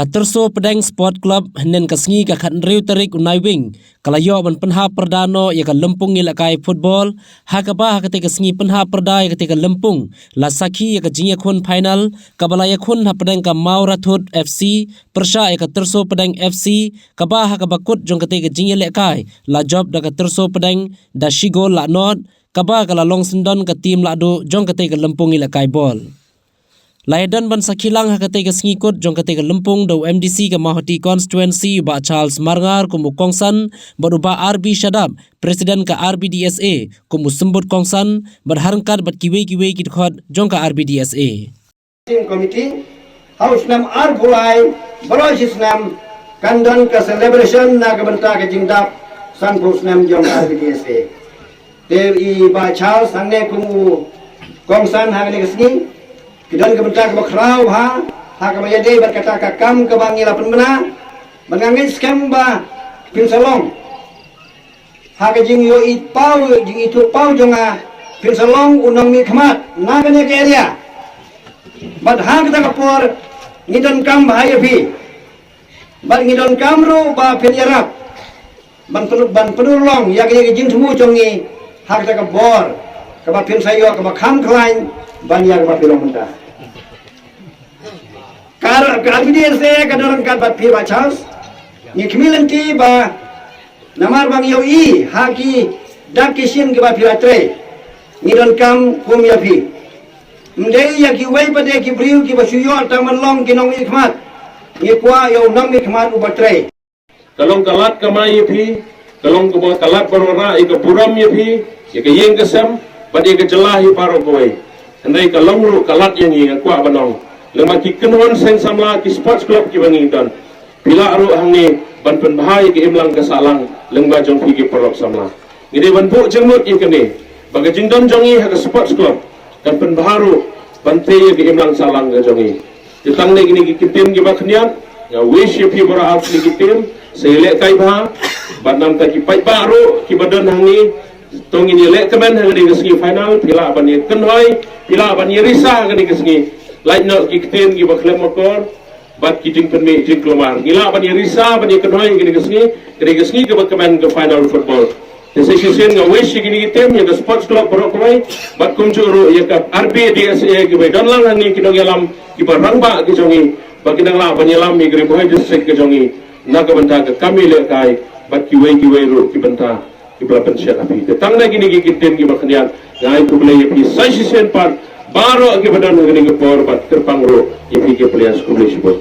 Katerso Pedang Sport Club henen kasngi ka khat riu tarik unai wing kalayo ban penha perdano ya ka lempung ni lakai football hakaba hakate kasngi penha perda ya ketika lempung la sakhi ya ka Jing Khun final kabala ya Khun ha pedang ka Maurathut FC persha ya ka Terso Pedang FC kaba hakaba kut jong ketika Jing lekai la job da ka Terso Pedang da shigo la not kaba kala long sendon ka tim la do jong ketika lempung ni lakai ball Laidan ban Sahlang hakate ke sengikut jong kate ke lempung do MDC ke Mahoti constituency ba Charles Marngar ku Kongsan beruba RB Shadab presiden ke RBDSA ku sembut Kongsan berharangkat bat kiwe-kiwe ki khot jong ke RBDSA committee house nam ar bulai barosis nam kandan ke celebration na ke Bynta ke jingdap san house nam jong RBDSA te ba Charles sangne ku Kongsan hakane ke sengi Kidan ke Bynta ke bakrau ha ke mayade berkata kakam ke bangila penbena mengangin skam ba pinsalong ha ke jing yo it pau jing itu pau jonga pinsalong unang mi khamat na ke ke area bad ha ke kapor ngidon kam bahaya pi bad ngidon kamru ba pin yarap ban penulong ya ke jing tumu jongi ha ke kapor ke ba pin sayo ke ba kham klain ban ya ke ba pilong Bynta Kar RBDSA kadang kat bat pi ba Charles ni kemilanti ba namar bang yoi Haki dak kisin ke ba pi tre ni don kam kum ya pi mdei ya ki wei pade ki briu ki ba suyo taman long ki nong ikmat ni kwa yo nam ikmat u ba tre kalong kalat kamai pi kalong ko kalat barora ik buram ya pi ya ke yeng kesam pade ke jelah hi paro koi andai kalong ru kalat yang ngi kwa banong Lama ki kenwan sen Samla ki sports club ki bangington pila aru hangni ban penbahai ki Imlang ke Sahlang lengba jong pi ki perok Samla ngide ban bu jengmut ki kene baga jingdon jongi ha ke sports club dan penbaharu ban te ki Imlang Sahlang ke jongi ditang ne gini ki tim ki bakhnian ya wish ye pi bora out ki tim sele kai ba ban nam ta ki pai baru ki badan hangni tongi ni le kemen hangni ke segi final pila ban ye kenhoi pila ban ye risa hangni ke segi Lain nak kita ni bakal makor, bat kita permi jing keluar. Gila bani risa bani kenoi gini kesini ke bakaman ke final football. Jadi sesian ngawish gini kita yang ke sports club perok koi, bat kumcuru ya ke RBDSA ke dan lang ni kita ngelam kita rangba ke jongi, bat kita ngelam bani lam ni kiri bohai district ke jongi. Nak ke Bynta ke kami lekai, bat kiwe ru ke Bynta ke belapan siat api. Tentang lagi ni kita ni bakal ngai tu boleh api. Saya sesian part. Baru ke badan negeri ke por bat terpangro ipi ke pelias kulis sebut